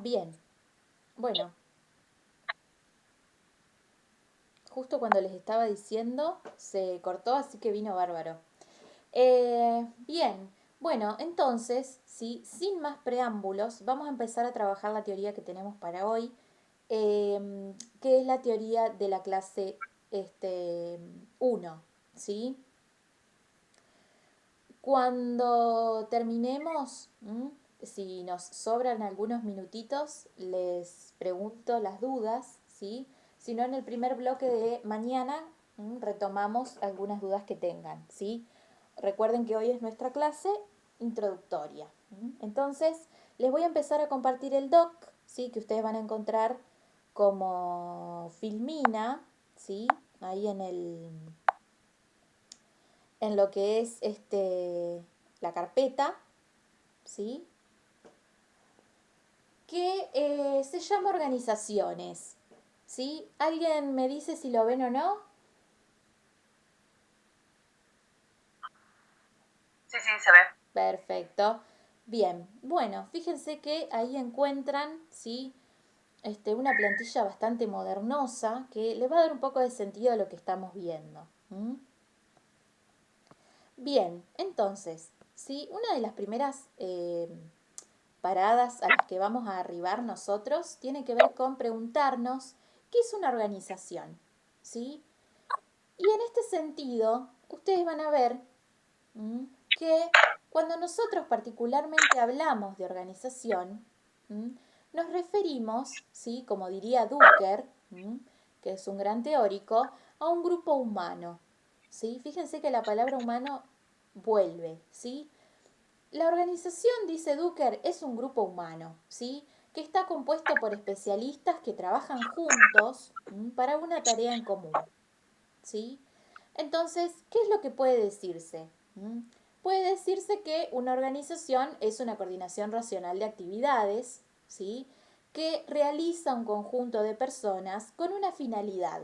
Bien, bueno, justo cuando les estaba diciendo se cortó, así que vino bárbaro. Bien, bueno, entonces, sí, sin más preámbulos, vamos a empezar a trabajar la teoría que tenemos para hoy, que es la teoría de la clase 1, ¿sí? Cuando terminemos, si nos sobran algunos minutitos, les pregunto las dudas, ¿sí? Si no, en el primer bloque de mañana retomamos algunas dudas que tengan, ¿sí? Recuerden que hoy es nuestra clase introductoria. Entonces, les voy a empezar a compartir el doc, ¿sí? Que ustedes van a encontrar como Filmina, ¿sí? Ahí en lo que es la carpeta, ¿sí? Que se llama organizaciones, ¿sí? ¿Alguien me dice si lo ven o no? Sí, sí, se ve. Perfecto. Bien, bueno, fíjense que ahí encuentran, ¿sí? Una plantilla bastante modernosa que le va a dar un poco de sentido a lo que estamos viendo. Bien, entonces, ¿sí? Una de las primeras paradas a las que vamos a arribar nosotros tiene que ver con preguntarnos qué es una organización, ¿sí? Y en este sentido, ustedes van a ver que cuando nosotros particularmente hablamos de organización, nos referimos, ¿sí? Como diría Ducker, que es un gran teórico, a un grupo humano, ¿sí? Fíjense que la palabra humano vuelve, ¿sí? La organización, dice Ducker, es un grupo humano, ¿sí? Que está compuesto por especialistas que trabajan juntos para una tarea en común, ¿sí? Entonces, ¿qué es lo que puede decirse? Puede decirse que una organización es una coordinación racional de actividades, ¿sí? Que realiza un conjunto de personas con una finalidad,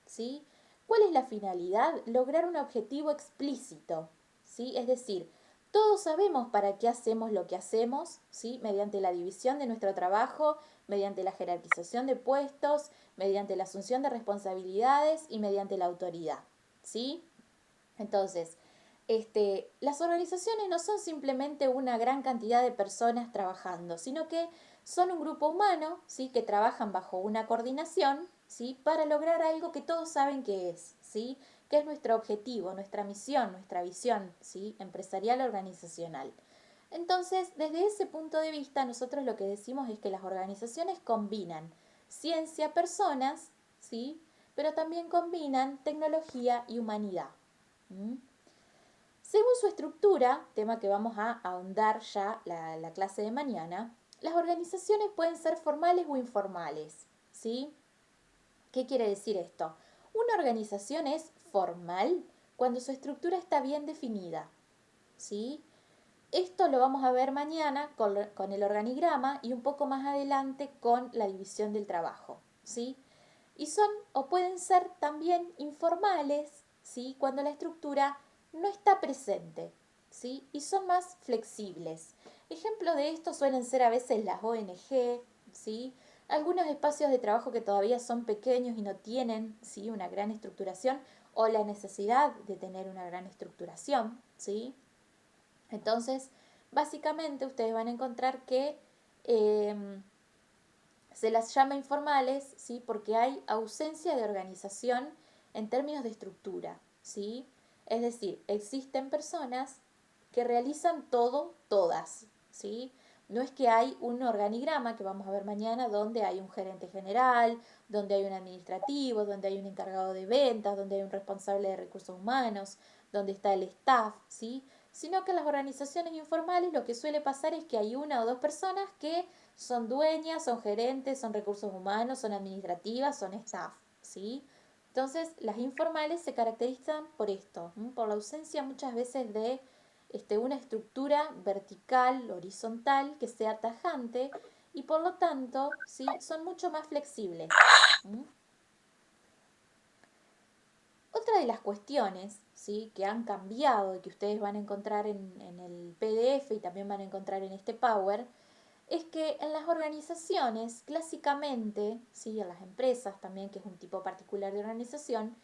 ¿sí? ¿Cuál es la finalidad? Lograr un objetivo explícito, ¿sí? Es decir, todos sabemos para qué hacemos lo que hacemos, ¿sí? Mediante la división de nuestro trabajo, mediante la jerarquización de puestos, mediante la asunción de responsabilidades y mediante la autoridad, ¿sí? Entonces, las organizaciones no son simplemente una gran cantidad de personas trabajando, sino que son un grupo humano, ¿sí? Que trabajan bajo una coordinación, ¿sí? Para lograr algo que todos saben que es, ¿sí? Que es nuestro objetivo, nuestra misión, nuestra visión, ¿sí? Empresarial organizacional. Entonces, desde ese punto de vista, nosotros lo que decimos es que las organizaciones combinan ciencia, personas, ¿sí? Pero también combinan tecnología y humanidad. ¿Mm? Según su estructura, tema que vamos a ahondar ya la clase de mañana, las organizaciones pueden ser formales o informales, ¿sí? ¿Qué quiere decir esto? Una organización es formal cuando su estructura está bien definida, ¿sí? Esto lo vamos a ver mañana con el organigrama y un poco más adelante con la división del trabajo, ¿sí? Y son o pueden ser también informales, ¿sí? Cuando la estructura no está presente, ¿sí? Y son más flexibles. Ejemplo de esto suelen ser a veces las ONG, ¿sí? Algunos espacios de trabajo que todavía son pequeños y no tienen, ¿sí? Una gran estructuración o la necesidad de tener una gran estructuración, ¿sí? Entonces, básicamente ustedes van a encontrar que se las llama informales, ¿sí? Porque hay ausencia de organización en términos de estructura, ¿sí? Es decir, existen personas que realizan todo, todas, ¿sí? No es que hay un organigrama que vamos a ver mañana donde hay un gerente general, donde hay un administrativo, donde hay un encargado de ventas, donde hay un responsable de recursos humanos, donde está el staff, ¿sí? Sino que en las organizaciones informales lo que suele pasar es que hay una o dos personas que son dueñas, son gerentes, son recursos humanos, son administrativas, son staff, ¿sí? Entonces, las informales se caracterizan por esto, por la ausencia muchas veces de una estructura vertical, horizontal, que sea tajante y por lo tanto, ¿sí? Son mucho más flexibles. ¿Mm? Otra de las cuestiones, ¿sí? Que han cambiado y que ustedes van a encontrar en el PDF y también van a encontrar en este Power, es que en las organizaciones, clásicamente, ¿sí? En las empresas también, que es un tipo particular de organización,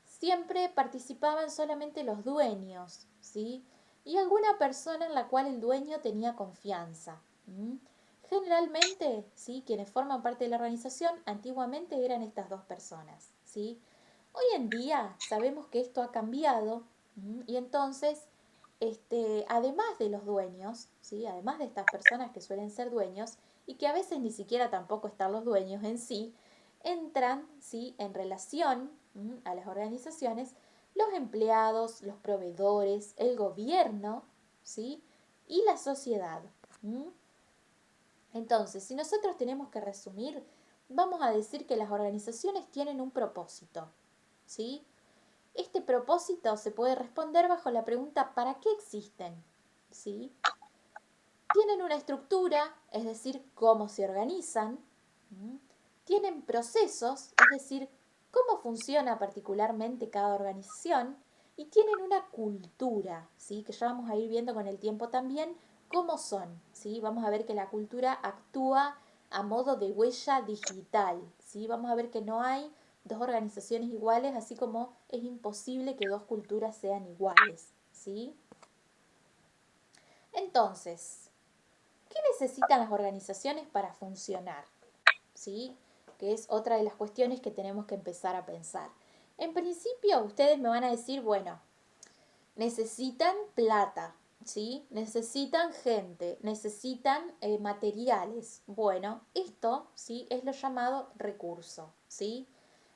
siempre participaban solamente los dueños, ¿sí? Y alguna persona en la cual el dueño tenía confianza. ¿M? Generalmente, ¿sí? Quienes forman parte de la organización antiguamente eran estas dos personas, ¿sí? Hoy en día sabemos que esto ha cambiado, y entonces, además de los dueños, ¿sí? Además de estas personas que suelen ser dueños y que a veces ni siquiera tampoco están los dueños en sí, entran, ¿sí? En relación a las organizaciones los empleados, los proveedores, el gobierno, ¿sí? Y la sociedad. Entonces, si nosotros tenemos que resumir, vamos a decir que las organizaciones tienen un propósito, ¿sí? Este propósito se puede responder bajo la pregunta ¿para qué existen? ¿Sí? Tienen una estructura, es decir, cómo se organizan. Tienen procesos, es decir, cómo funciona particularmente cada organización. Y tienen una cultura, ¿sí? Que ya vamos a ir viendo con el tiempo también cómo son. ¿Sí? Vamos a ver que la cultura actúa a modo de huella digital. ¿Sí? Vamos a ver que no hay dos organizaciones iguales, así como es imposible que dos culturas sean iguales. ¿Sí? Entonces, ¿qué necesitan las organizaciones para funcionar? ¿Sí? Que es otra de las cuestiones que tenemos que empezar a pensar. En principio, ustedes me van a decir, bueno, necesitan plata, ¿sí? Necesitan gente, necesitan materiales. Bueno, esto, ¿sí? Es lo llamado recurso, ¿sí?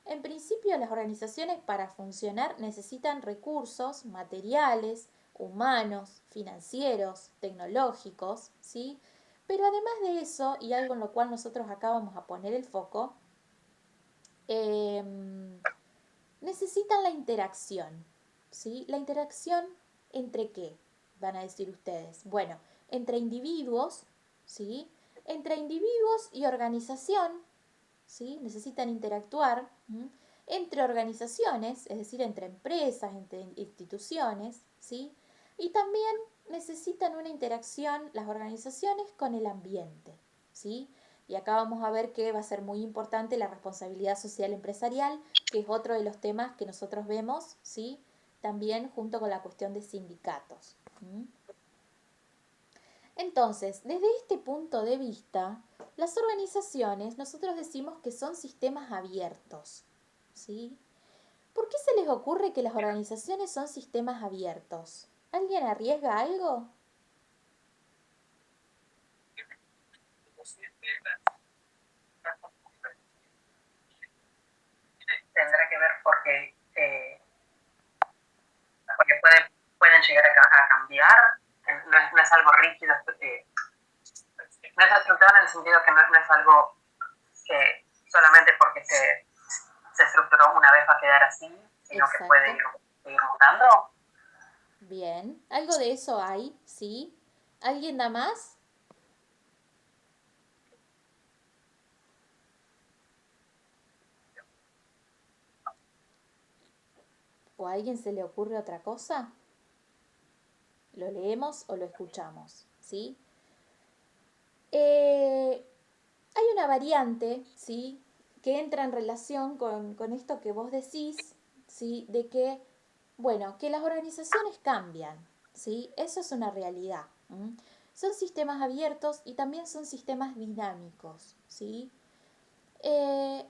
En principio, las organizaciones para funcionar necesitan recursos materiales, humanos, financieros, tecnológicos, ¿sí? Pero además de eso, y algo en lo cual nosotros acá vamos a poner el foco, eh, necesitan la interacción, ¿sí? La interacción entre qué, van a decir ustedes. Bueno, entre individuos, ¿sí? Entre individuos y organización, ¿sí? Necesitan interactuar. Entre organizaciones, es decir, entre empresas, entre instituciones, ¿sí? Y también necesitan una interacción las organizaciones con el ambiente, ¿sí? Y acá vamos a ver que va a ser muy importante la responsabilidad social empresarial, que es otro de los temas que nosotros vemos, ¿sí? También junto con la cuestión de sindicatos. Entonces, desde este punto de vista, las organizaciones, nosotros decimos que son sistemas abiertos, ¿sí? ¿Por qué se les ocurre que las organizaciones son sistemas abiertos? ¿Alguien arriesga algo? Tendrá que ver porque pueden llegar a cambiar, no es algo rígido, no es estructurado en el sentido que no es algo que solamente porque se estructuró una vez va a quedar así, sino que puede Exacto. ir mutando. Bien. ¿Algo de eso hay? ¿Sí? ¿Alguien da más? ¿O a alguien se le ocurre otra cosa? ¿Lo leemos o lo escuchamos? ¿Sí? Hay una variante, ¿sí? Que entra en relación con esto que vos decís, ¿sí? De que, bueno, que las organizaciones cambian, ¿sí? Eso es una realidad. Son sistemas abiertos y también son sistemas dinámicos, ¿sí? Eh,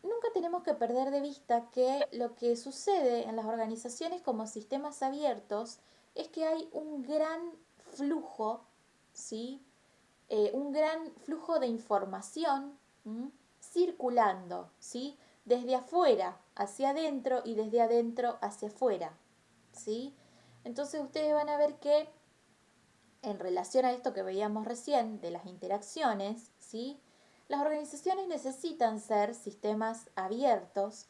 Nunca tenemos que perder de vista que lo que sucede en las organizaciones como sistemas abiertos es que hay un gran flujo, ¿sí? Un gran flujo de información circulando, ¿sí? Desde afuera hacia adentro y desde adentro hacia afuera, ¿sí? Entonces ustedes van a ver que en relación a esto que veíamos recién de las interacciones, ¿sí? Las organizaciones necesitan ser sistemas abiertos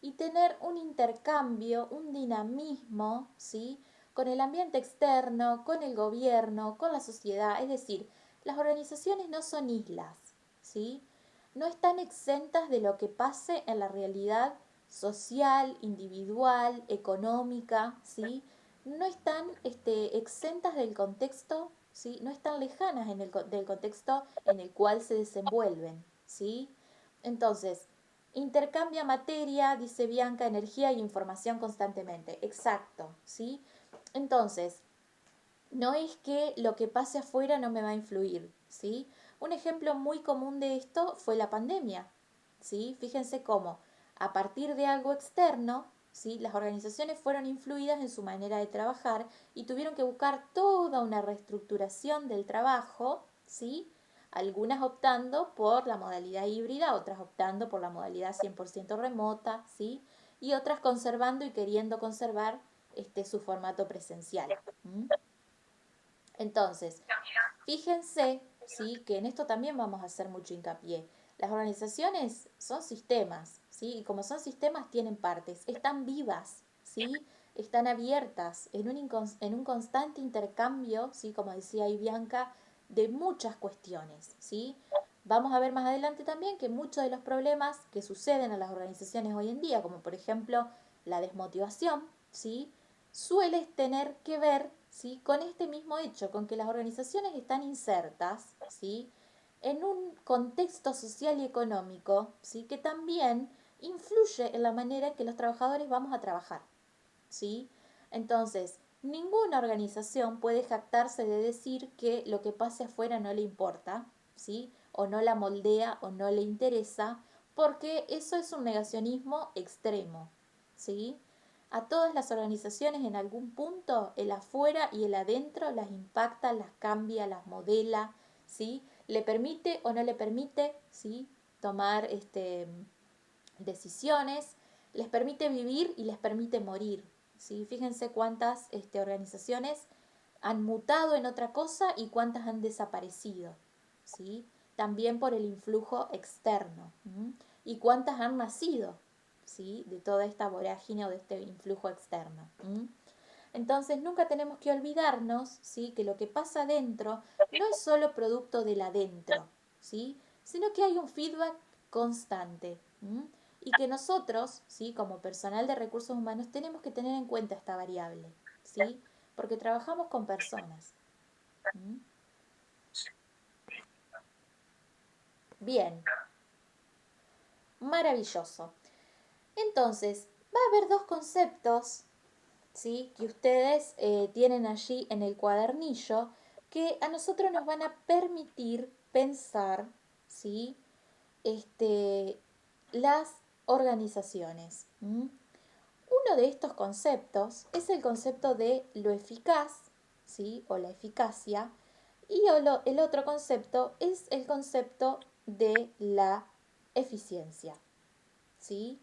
y tener un intercambio, un dinamismo, ¿sí? Con el ambiente externo, con el gobierno, con la sociedad. Es decir, las organizaciones no son islas, ¿sí? No están exentas de lo que pase en la realidad social, individual, económica, ¿sí? no están exentas del contexto, ¿sí? No están lejanas del contexto en el cual se desenvuelven, ¿sí? Entonces, intercambia materia, dice Bianca, energía y información constantemente. Exacto, ¿sí? Entonces, no es que lo que pase afuera no me va a influir, ¿sí? Un ejemplo muy común de esto fue la pandemia, ¿sí? Fíjense cómo a partir de algo externo, ¿sí? Las organizaciones fueron influidas en su manera de trabajar y tuvieron que buscar toda una reestructuración del trabajo, ¿sí? Algunas optando por la modalidad híbrida, otras optando por la modalidad 100% remota, ¿sí? Y otras conservando y queriendo conservar su formato presencial. ¿M? Entonces, fíjense, sí, que en esto también vamos a hacer mucho hincapié. Las organizaciones son sistemas, ¿sí? Y como son sistemas tienen partes, están vivas, ¿sí? Están abiertas en un constante intercambio, ¿sí? Como decía ahí Bianca, de muchas cuestiones, ¿sí? Vamos a ver más adelante también que muchos de los problemas que suceden a las organizaciones hoy en día, como por ejemplo la desmotivación, ¿sí? Suele tener que ver, ¿sí? Con este mismo hecho, con que las organizaciones están insertas, ¿sí? En un contexto social y económico, ¿sí? Que también influye en la manera en que los trabajadores vamos a trabajar, ¿sí? Entonces, ninguna organización puede jactarse de decir que lo que pase afuera no le importa, ¿sí? O no la moldea o no le interesa, porque eso es un negacionismo extremo, ¿sí? A todas las organizaciones en algún punto el afuera y el adentro las impacta, las cambia, las modela, ¿sí? Le permite o no le permite, ¿sí? Tomar decisiones, les permite vivir y les permite morir, ¿sí? Fíjense cuántas organizaciones han mutado en otra cosa y cuántas han desaparecido, ¿sí? También por el influjo externo. Y cuántas han nacido, ¿sí? De toda esta vorágine o de este influjo externo. Entonces nunca tenemos que olvidarnos, ¿sí? Que lo que pasa adentro no es solo producto del adentro, ¿sí? Sino que hay un feedback constante. Y que nosotros, ¿sí? Como personal de recursos humanos, tenemos que tener en cuenta esta variable, ¿sí? Porque trabajamos con personas. Bien, maravilloso. Entonces, va a haber dos conceptos, ¿sí? Que ustedes tienen allí en el cuadernillo que a nosotros nos van a permitir pensar, ¿sí? Las organizaciones. Uno de estos conceptos es el concepto de lo eficaz, ¿sí? O la eficacia, y el otro concepto es el concepto de la eficiencia, ¿sí?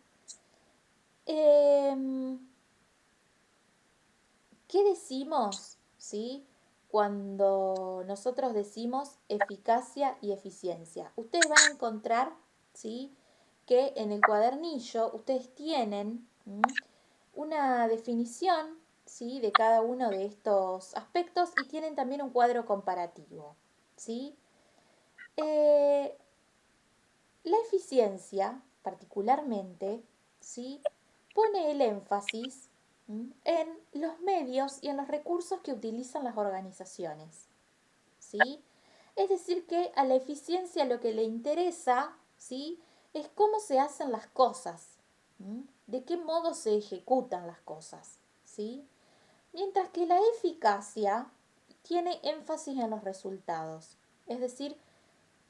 Em, ¿Qué decimos, sí? Cuando nosotros decimos eficacia y eficiencia. Ustedes van a encontrar, ¿sí? Que en el cuadernillo ustedes tienen una definición, ¿sí? De cada uno de estos aspectos y tienen también un cuadro comparativo, ¿sí? Eh, la eficiencia, particularmente, ¿sí? Pone el énfasis en los medios y en los recursos que utilizan las organizaciones, ¿sí? Es decir, que a la eficiencia lo que le interesa, ¿sí? Es cómo se hacen las cosas, de qué modo se ejecutan las cosas, ¿sí? Mientras que la eficacia tiene énfasis en los resultados, es decir,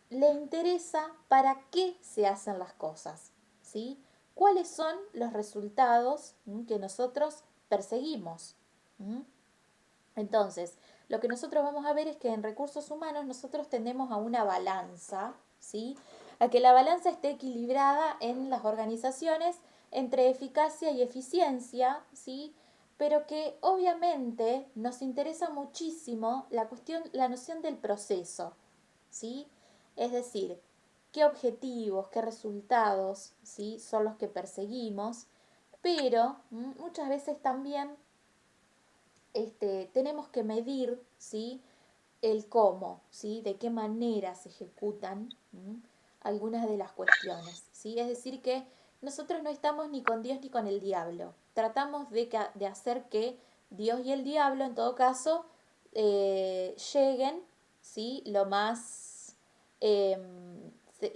le interesa para qué se hacen las cosas, ¿sí? ¿Cuáles son los resultados que nosotros perseguimos? Entonces, lo que nosotros vamos a ver es que en recursos humanos nosotros tendemos a una balanza, ¿sí? A que la balanza esté equilibrada en las organizaciones entre eficacia y eficiencia, ¿sí? Pero que obviamente nos interesa muchísimo la noción del proceso, ¿sí? Es decir, qué objetivos, qué resultados, ¿sí? Son los que perseguimos, pero muchas veces también tenemos que medir, ¿sí? El cómo, ¿sí? De qué manera se ejecutan algunas de las cuestiones, ¿sí? Es decir, que nosotros no estamos ni con Dios ni con el diablo. Tratamos de hacer que Dios y el diablo, en todo caso, lleguen, ¿sí?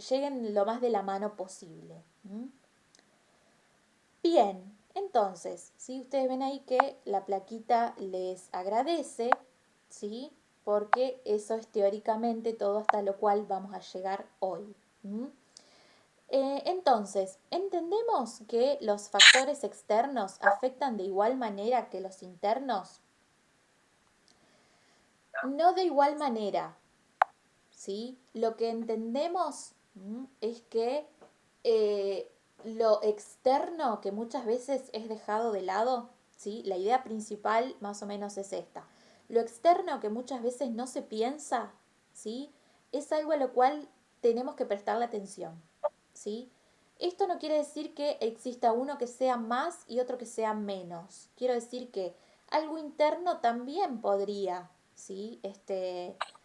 Lleguen lo más de la mano posible. ¿Mm? Bien, entonces, ¿sí? Ustedes ven ahí que la plaquita les agradece, ¿sí? Porque eso es teóricamente todo hasta lo cual vamos a llegar hoy. ¿Mm? Entonces, ¿entendemos que los factores externos afectan de igual manera que los internos? No de igual manera, ¿sí? Lo que entendemos es que eh, lo externo, que muchas veces es dejado de lado, ¿sí? La idea principal más o menos es esta. Lo externo que muchas veces no se piensa, ¿sí? Es algo a lo cual tenemos que prestarle atención, ¿sí? Esto no quiere decir que exista uno que sea más y otro que sea menos. Quiero decir que algo interno también podría, ¿sí?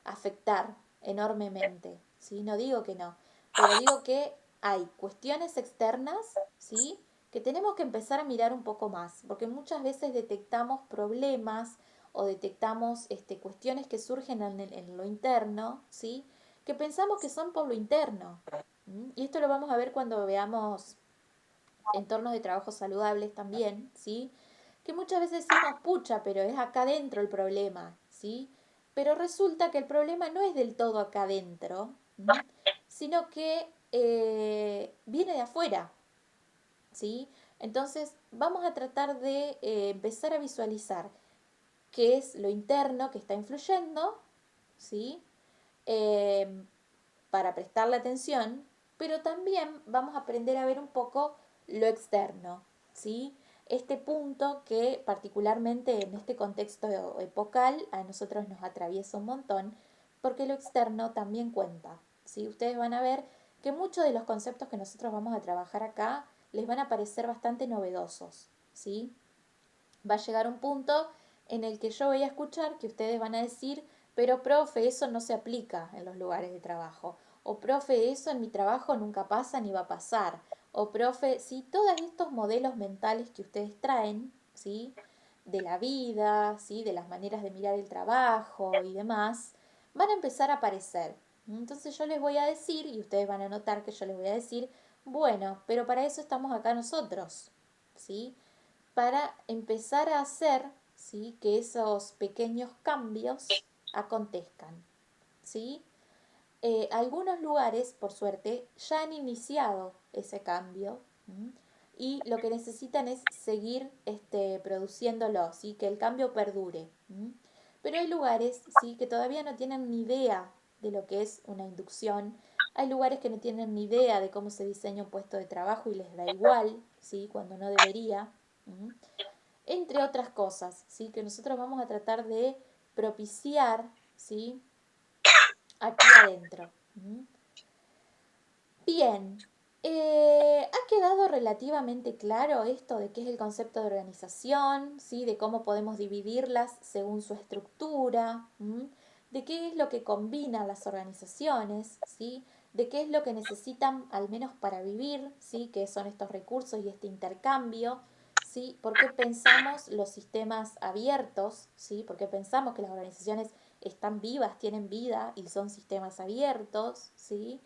Afectar enormemente, ¿sí? No digo que no, pero digo que hay cuestiones externas, ¿sí? Que tenemos que empezar a mirar un poco más, porque muchas veces detectamos problemas o detectamos cuestiones que surgen en lo interno, ¿sí? Que pensamos que son por lo interno. Y esto lo vamos a ver cuando veamos entornos de trabajo saludables también, ¿sí? Que muchas veces decimos, pucha, pero es acá adentro el problema, ¿sí? Pero resulta que el problema no es del todo acá adentro, sino que viene de afuera, ¿sí? Entonces vamos a tratar de empezar a visualizar qué es lo interno que está influyendo, ¿sí? Eh, para prestarle atención, pero también vamos a aprender a ver un poco lo externo, ¿sí? Este punto que particularmente en este contexto epocal a nosotros nos atraviesa un montón, porque lo externo también cuenta, ¿sí? Ustedes van a ver que muchos de los conceptos que nosotros vamos a trabajar acá les van a parecer bastante novedosos, ¿sí? Va a llegar un punto en el que yo voy a escuchar que ustedes van a decir, pero profe, eso no se aplica en los lugares de trabajo. O profe, eso en mi trabajo nunca pasa ni va a pasar. O profe, si todos estos modelos mentales que ustedes traen, ¿sí? De la vida, ¿sí? De las maneras de mirar el trabajo y demás, van a empezar a aparecer. Entonces yo les voy a decir, y ustedes van a notar que yo les voy a decir, bueno, pero para eso estamos acá nosotros, ¿sí? Para empezar a hacer, ¿sí? Que esos pequeños cambios acontezcan, ¿sí? Algunos lugares, por suerte, ya han iniciado ese cambio, y lo que necesitan es seguir produciéndolo, ¿sí? Que el cambio perdure. Pero hay lugares, ¿sí? Que todavía no tienen ni idea de lo que es una inducción. Hay lugares que no tienen ni idea de cómo se diseña un puesto de trabajo y les da igual, ¿sí? Cuando no debería. Entre otras cosas, ¿sí? Que nosotros vamos a tratar de propiciar, ¿sí? Aquí adentro. Bien, ha quedado relativamente claro esto de qué es el concepto de organización, ¿sí? De cómo podemos dividirlas según su estructura, de qué es lo que combinan las organizaciones, ¿sí? De qué es lo que necesitan al menos para vivir, ¿sí? Que son estos recursos y este intercambio, ¿sí? ¿Por qué pensamos los sistemas abiertos, ¿sí? ¿Por qué pensamos que las organizaciones están vivas, tienen vida y son sistemas abiertos, ¿sí?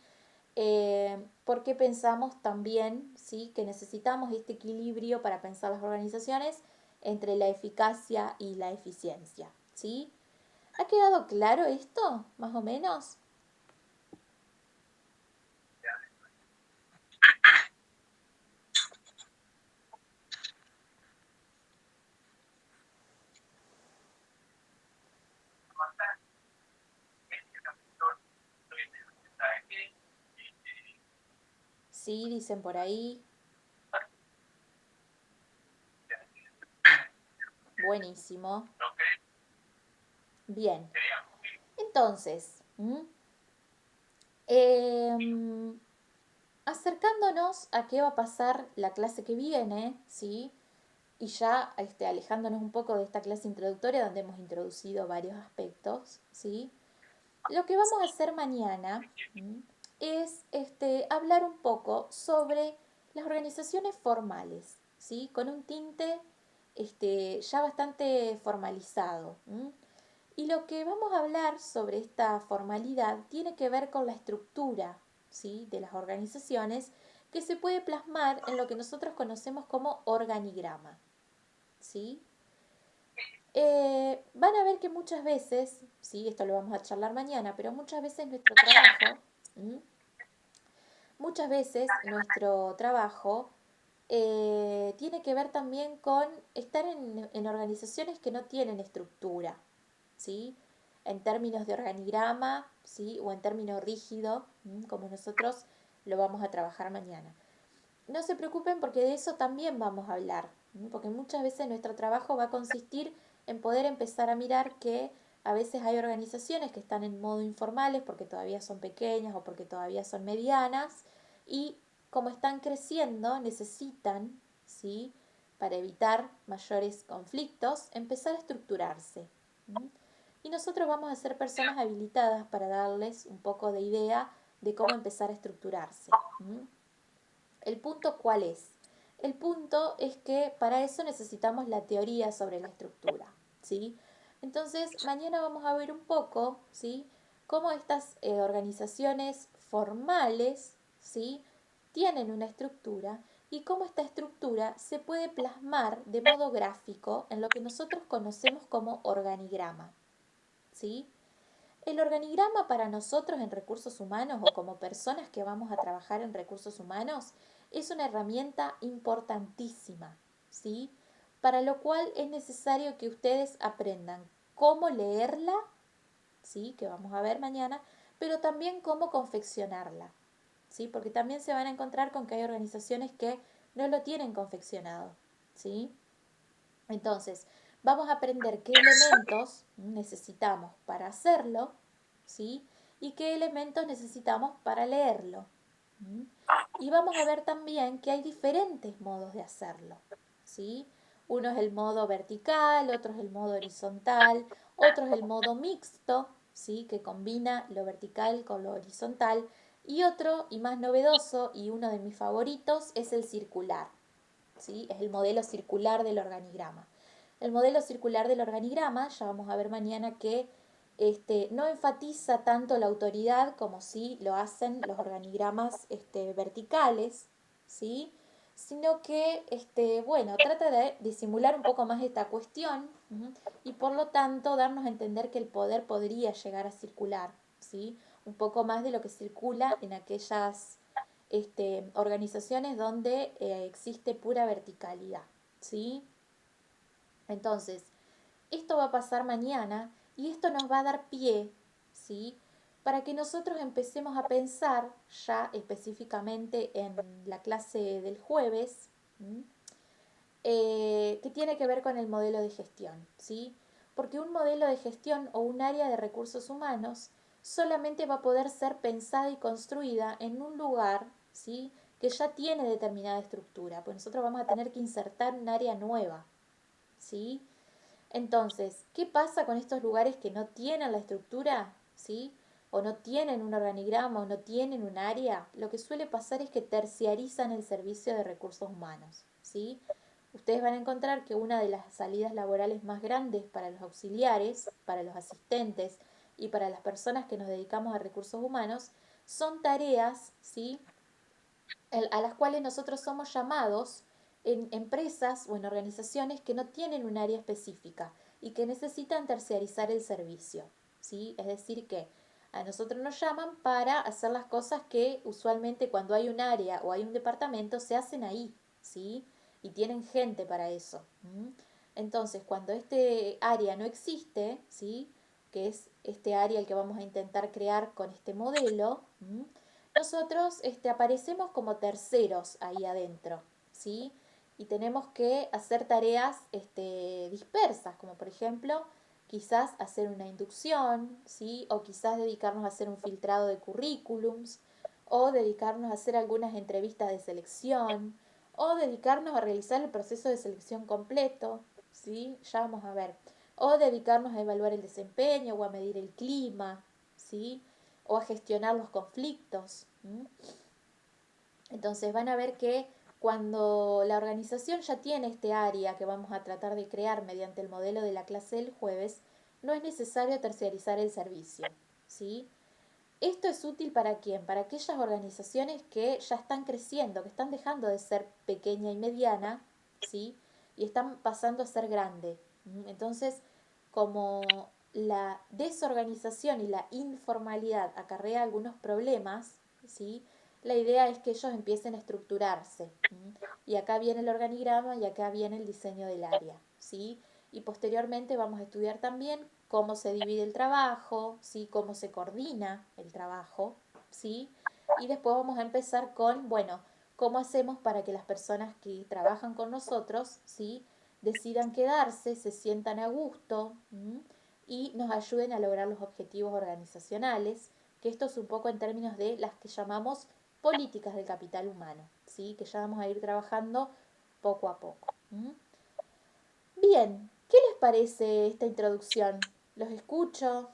Porque pensamos también, ¿sí? Que necesitamos este equilibrio para pensar las organizaciones entre la eficacia y la eficiencia, ¿sí? ¿Ha quedado claro esto, más o menos? Sí, dicen por ahí. Buenísimo. Bien. Entonces, em, acercándonos a qué va a pasar la clase que viene, ¿sí? Y ya alejándonos un poco de esta clase introductoria donde hemos introducido varios aspectos, ¿sí? Lo que vamos a hacer mañana es hablar un poco sobre las organizaciones formales, ¿sí? Con un tinte ya bastante formalizado. Y lo que vamos a hablar sobre esta formalidad tiene que ver con la estructura, ¿sí?, de las organizaciones, que se puede plasmar en lo que nosotros conocemos como organigrama, ¿sí? Van a ver que muchas veces, sí, esto lo vamos a charlar mañana, pero muchas veces nuestro trabajo tiene que ver también con estar en organizaciones que no tienen estructura, ¿sí? En términos de organigrama, ¿sí? O en términos rígido, como nosotros lo vamos a trabajar mañana. No se preocupen porque de eso también vamos a hablar, porque muchas veces nuestro trabajo va a consistir en poder empezar a mirar que a veces hay organizaciones que están en modo informales porque todavía son pequeñas o porque todavía son medianas y como están creciendo necesitan, ¿sí?, para evitar mayores conflictos, empezar a estructurarse. Y nosotros vamos a ser personas habilitadas para darles un poco de idea de cómo empezar a estructurarse. ¿El punto cuál es? El punto es que para eso necesitamos la teoría sobre la estructura, ¿sí? Entonces, mañana vamos a ver un poco, ¿sí?, cómo estas organizaciones formales, ¿sí?, tienen una estructura y cómo esta estructura se puede plasmar de modo gráfico en lo que nosotros conocemos como organigrama, ¿sí? El organigrama para nosotros en recursos humanos o como personas que vamos a trabajar en recursos humanos es una herramienta importantísima, ¿sí? Para lo cual es necesario que ustedes aprendan cómo leerla, ¿sí?, que vamos a ver mañana, pero también cómo confeccionarla, ¿sí? Porque también se van a encontrar con que hay organizaciones que no lo tienen confeccionado, ¿sí? Entonces, vamos a aprender qué elementos necesitamos para hacerlo, ¿sí?, y qué elementos necesitamos para leerlo. Y vamos a ver también que hay diferentes modos de hacerlo, ¿sí? Uno es el modo vertical, otro es el modo horizontal, otro es el modo mixto, ¿sí?, que combina lo vertical con lo horizontal, y otro, y más novedoso, y uno de mis favoritos, es el circular, ¿sí? Es el modelo circular del organigrama. El modelo circular del organigrama, ya vamos a ver mañana que no enfatiza tanto la autoridad como si lo hacen los organigramas verticales, ¿sí?, sino que, bueno, trata de disimular un poco más esta cuestión, y por lo tanto darnos a entender que el poder podría llegar a circular, ¿sí?, un poco más de lo que circula en aquellas organizaciones donde existe pura verticalidad, ¿sí? Entonces, esto va a pasar mañana y esto nos va a dar pie, ¿sí?, para que nosotros empecemos a pensar ya específicamente en la clase del jueves, que tiene que ver con el modelo de gestión, ¿sí? Porque un modelo de gestión o un área de recursos humanos solamente va a poder ser pensada y construida en un lugar, ¿sí?, que ya tiene determinada estructura, pues nosotros vamos a tener que insertar un área nueva, ¿sí? Entonces, ¿qué pasa con estos lugares que no tienen la estructura, ¿sí?, o no tienen un organigrama o no tienen un área? Lo que suele pasar es que terciarizan el servicio de recursos humanos, ¿sí? Ustedes van a encontrar que una de las salidas laborales más grandes para los auxiliares, para los asistentes y para las personas que nos dedicamos a recursos humanos son tareas, ¿sí?, a las cuales nosotros somos llamados en empresas o en organizaciones que no tienen un área específica y que necesitan terciarizar el servicio, ¿sí? Es decir, que a nosotros nos llaman para hacer las cosas que usualmente cuando hay un área o hay un departamento se hacen ahí, ¿sí? Y tienen gente para eso. Entonces, cuando este área no existe, ¿sí?, que es este área el que vamos a intentar crear con este modelo, nosotros aparecemos como terceros ahí adentro, ¿sí? Y tenemos que hacer tareas dispersas, como por ejemplo, quizás hacer una inducción, ¿sí?, o quizás dedicarnos a hacer un filtrado de currículums, o dedicarnos a hacer algunas entrevistas de selección, o dedicarnos a realizar el proceso de selección completo, ¿sí? Ya vamos a ver. O dedicarnos a evaluar el desempeño o a medir el clima, ¿sí?, o a gestionar los conflictos. Entonces van a ver que Cuando la organización ya tiene este área que vamos a tratar de crear mediante el modelo de la clase del jueves, no es necesario terciarizar el servicio, ¿sí? Esto es útil para quién? Para aquellas organizaciones que ya están creciendo, que están dejando de ser pequeña y mediana, ¿sí? Y están pasando a ser grande. Entonces, como la desorganización y la informalidad acarrea algunos problemas, ¿sí? La idea es que ellos empiecen a estructurarse. Y acá viene el organigrama y acá viene el diseño del área, ¿sí? Y posteriormente vamos a estudiar también cómo se divide el trabajo, ¿sí? Cómo se coordina el trabajo, ¿sí? Y después vamos a empezar con, bueno, cómo hacemos para que las personas que trabajan con nosotros, ¿sí? Decidan quedarse, se sientan a gusto y nos ayuden a lograr los objetivos organizacionales, que esto es un poco en términos de las que llamamos políticas del capital humano, ¿sí? Que ya vamos a ir trabajando poco a poco. Bien, ¿qué les parece esta introducción? ¿Los escucho?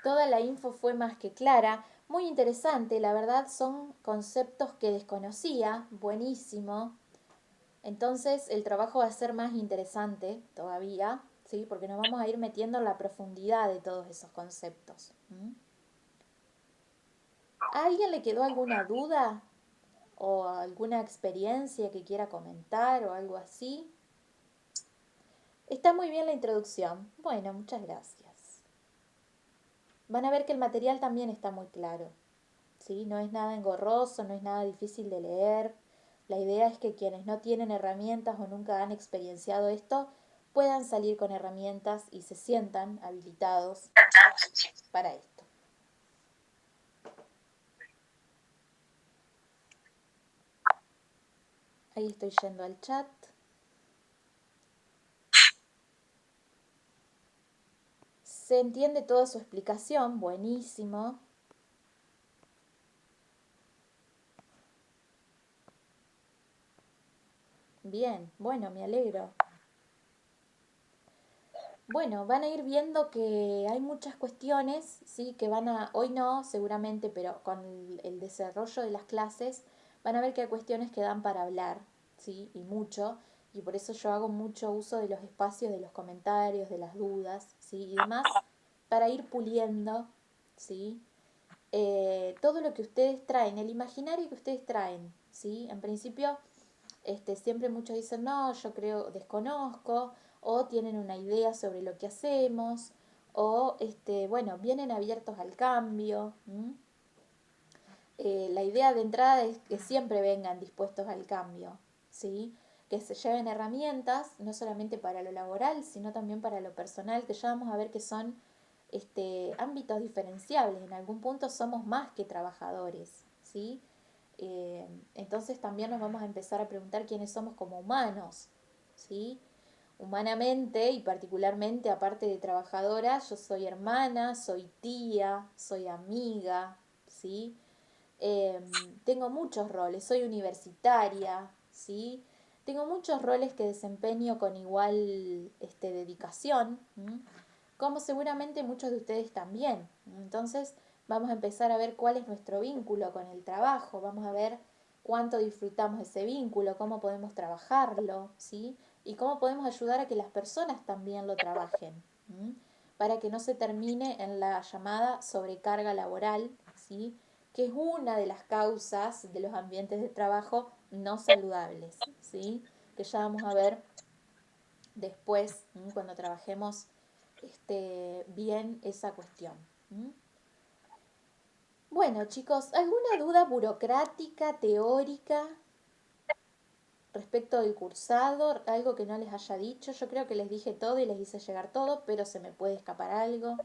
Toda la info fue más que clara, muy interesante, la verdad son conceptos que desconocía, buenísimo. Entonces el trabajo va a ser más interesante todavía, ¿sí? Porque nos vamos a ir metiendo en la profundidad de todos esos conceptos. ¿A alguien le quedó alguna duda o alguna experiencia que quiera comentar o algo así? Está muy bien la introducción. Bueno, muchas gracias. Van a ver que el material también está muy claro, ¿sí? No es nada engorroso, no es nada difícil de leer. La idea es que quienes no tienen herramientas o nunca han experienciado esto puedan salir con herramientas y se sientan habilitados para esto. Ahí estoy yendo al chat. Se entiende toda su explicación, buenísimo. Bien, bueno, me alegro. Bueno, van a ir viendo que hay muchas cuestiones, sí, que van a, hoy no, seguramente, pero con el desarrollo de las clases, van a ver que hay cuestiones que dan para hablar, sí, y mucho, y por eso yo hago mucho uso de los espacios, de los comentarios, de las dudas, sí, y demás, para ir puliendo, sí, todo lo que ustedes traen, el imaginario que ustedes traen, sí, en principio siempre muchos dicen, no, yo creo, desconozco, o tienen una idea sobre lo que hacemos, o bueno, vienen abiertos al cambio. La idea de entrada es que siempre vengan dispuestos al cambio, ¿sí? Que se lleven herramientas, no solamente para lo laboral, sino también para lo personal, que ya vamos a ver que son ámbitos diferenciables. En algún punto somos más que trabajadores, ¿sí? Entonces también nos vamos a empezar a preguntar quiénes somos como humanos, ¿sí? Humanamente y particularmente aparte de trabajadora, yo soy hermana, soy tía, soy amiga, ¿sí? Tengo muchos roles, soy universitaria, ¿sí? Tengo muchos roles que desempeño con igual dedicación, como seguramente muchos de ustedes también. Entonces vamos a empezar a ver cuál es nuestro vínculo con el trabajo, vamos a ver cuánto disfrutamos ese vínculo, cómo podemos trabajarlo, ¿sí? Y cómo podemos ayudar a que las personas también lo trabajen, para que no se termine en la llamada sobrecarga laboral, ¿sí? Que es una de las causas de los ambientes de trabajo no saludables, ¿sí? Que ya vamos a ver después, cuando trabajemos bien esa cuestión. Bueno, chicos, ¿alguna duda burocrática, teórica respecto del cursado? ¿Algo que no les haya dicho? Yo creo que les dije todo y les hice llegar todo, pero se me puede escapar algo.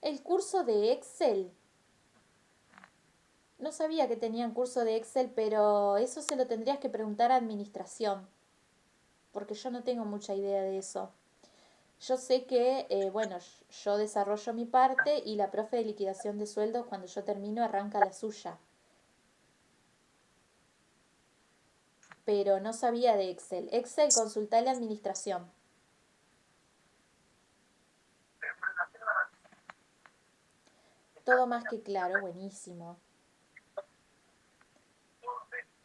El curso de Excel. No sabía que tenían curso de Excel, pero eso se lo tendrías que preguntar a administración, porque yo no tengo mucha idea de eso. Yo sé que, bueno, yo desarrollo mi parte y la profe de liquidación de sueldos, cuando yo termino, arranca la suya. Pero no sabía de Excel. Excel, consultá la administración. Todo más que claro, buenísimo.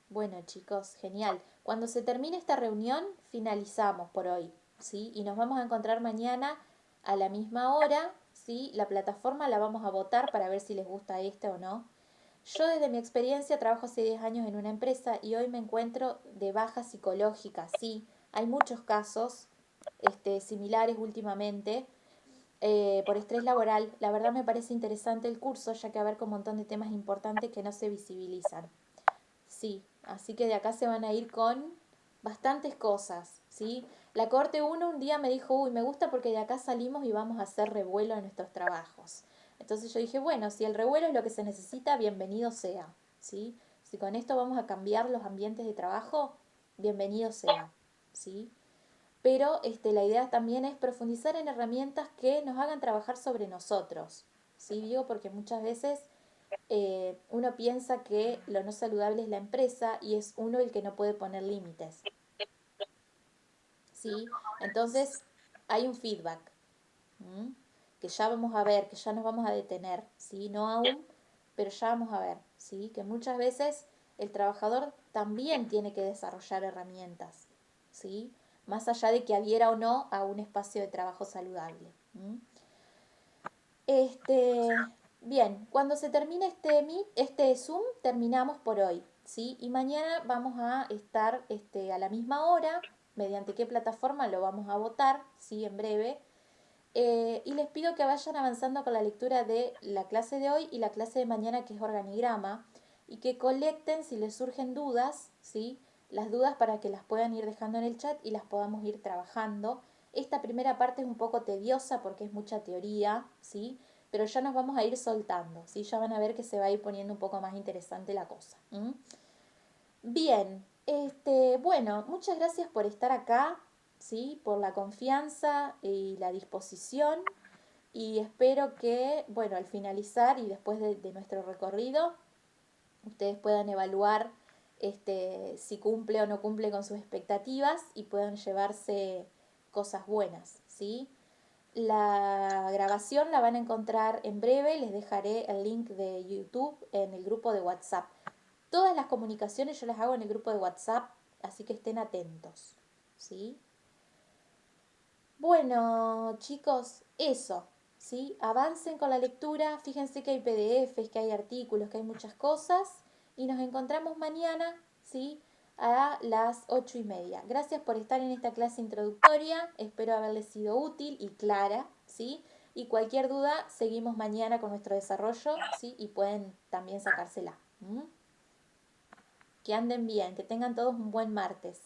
Bueno, chicos, genial. Cuando se termine esta reunión, finalizamos por hoy, ¿sí? Y nos vamos a encontrar mañana a la misma hora, ¿sí? La plataforma la vamos a votar para ver si les gusta este o no. Yo desde mi experiencia trabajo hace 10 años en una empresa y hoy me encuentro de baja psicológica, sí. Hay muchos casos similares últimamente por estrés laboral. La verdad me parece interesante el curso ya que abarca un montón de temas importantes que no se visibilizan. Sí, así que de acá se van a ir con bastantes cosas, ¿sí? La corte uno un día me dijo, uy, me gusta porque de acá salimos y vamos a hacer revuelo en nuestros trabajos. Entonces yo dije, bueno, si el revuelo es lo que se necesita, bienvenido sea, ¿sí? Si con esto vamos a cambiar los ambientes de trabajo, bienvenido sea, ¿sí? Pero la idea también es profundizar en herramientas que nos hagan trabajar sobre nosotros, ¿sí? Digo porque muchas veces uno piensa que lo no saludable es la empresa y es uno el que no puede poner límites, ¿sí? Entonces hay un feedback, ¿m? Que ya vamos a ver, que ya nos vamos a detener, ¿sí? No aún, pero ya vamos a ver, ¿sí? Que muchas veces el trabajador también tiene que desarrollar herramientas, ¿sí? Más allá de que adhiera o no a un espacio de trabajo saludable. ¿M? Bien, cuando se termine este Zoom, terminamos por hoy, ¿sí? Y mañana vamos a estar a la misma hora, mediante qué plataforma lo vamos a votar, ¿sí? En breve. Y les pido que vayan avanzando con la lectura de la clase de hoy y la clase de mañana, que es organigrama, y que colecten si les surgen dudas, ¿sí? Las dudas para que las puedan ir dejando en el chat y las podamos ir trabajando. Esta primera parte es un poco tediosa porque es mucha teoría, ¿sí? Pero ya nos vamos a ir soltando, ¿sí? Ya van a ver que se va a ir poniendo un poco más interesante la cosa. Bien, bueno, muchas gracias por estar acá, ¿sí? Por la confianza y la disposición. Y espero que, bueno, al finalizar y después de nuestro recorrido, ustedes puedan evaluar si cumple o no cumple con sus expectativas y puedan llevarse cosas buenas, ¿sí? La grabación la van a encontrar en breve, les dejaré el link de YouTube en el grupo de WhatsApp. Todas las comunicaciones yo las hago en el grupo de WhatsApp, así que estén atentos, ¿sí? Bueno, chicos, eso, ¿sí? Avancen con la lectura, fíjense que hay PDFs, que hay artículos, que hay muchas cosas y nos encontramos mañana, ¿sí? A las 8:30. Gracias por estar en esta clase introductoria, espero haberles sido útil y clara, ¿sí? Y cualquier duda, seguimos mañana con nuestro desarrollo, ¿sí? Y pueden también sacársela. Que anden bien, que tengan todos un buen martes.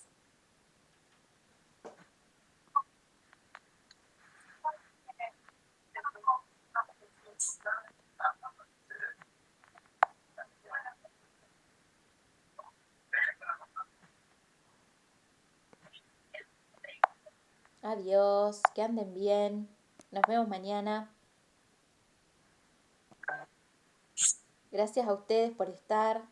Adiós, que anden bien. Nos vemos mañana. Gracias a ustedes por estar.